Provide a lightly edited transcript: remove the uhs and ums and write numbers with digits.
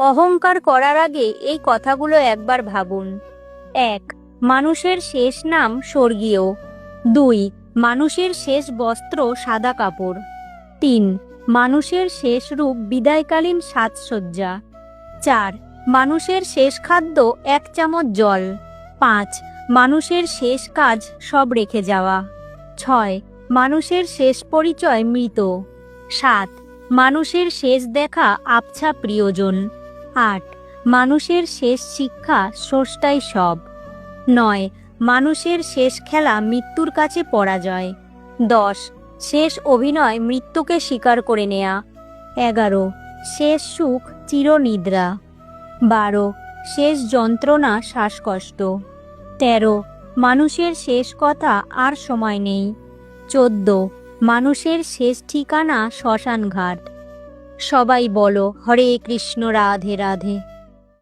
অহংকার করার আগে এই কথাগুলো একবার ভাবুন। 1. মানুষের শেষ নাম স্বর্গীয়। 2. মানুষের শেষ বস্ত্র সাদা কাপড়। 3. মানুষের শেষ রূপ বিদায়কালীন সাজসজ্জা। 4. মানুষের শেষ খাদ্য 1 চামচ জল। 5. মানুষের শেষ কাজ সব রেখে যাওয়া। 6. মানুষের শেষ পরিচয় মৃত। 7. মানুষের শেষ দেখা আবছা প্রিয়জন। 8. মানুষের শেষ শিক্ষা স্রষ্টাই সব। 9. মানুষের শেষ খেলা মৃত্যুর কাছে পরাজয়। 10. শেষ অভিনয় মৃত্যুকে স্বীকার করে নেয়া। 11. শেষ সুখ চিরনিদ্রা। 12. শেষ যন্ত্রণা শ্বাসকষ্ট। 13. মানুষের শেষ কথা আর সময় নেই। 14. মানুষের শেষ ঠিকানা শ্মশানঘাট। সবাই বলো হরে কৃষ্ণ রাধে রাধে।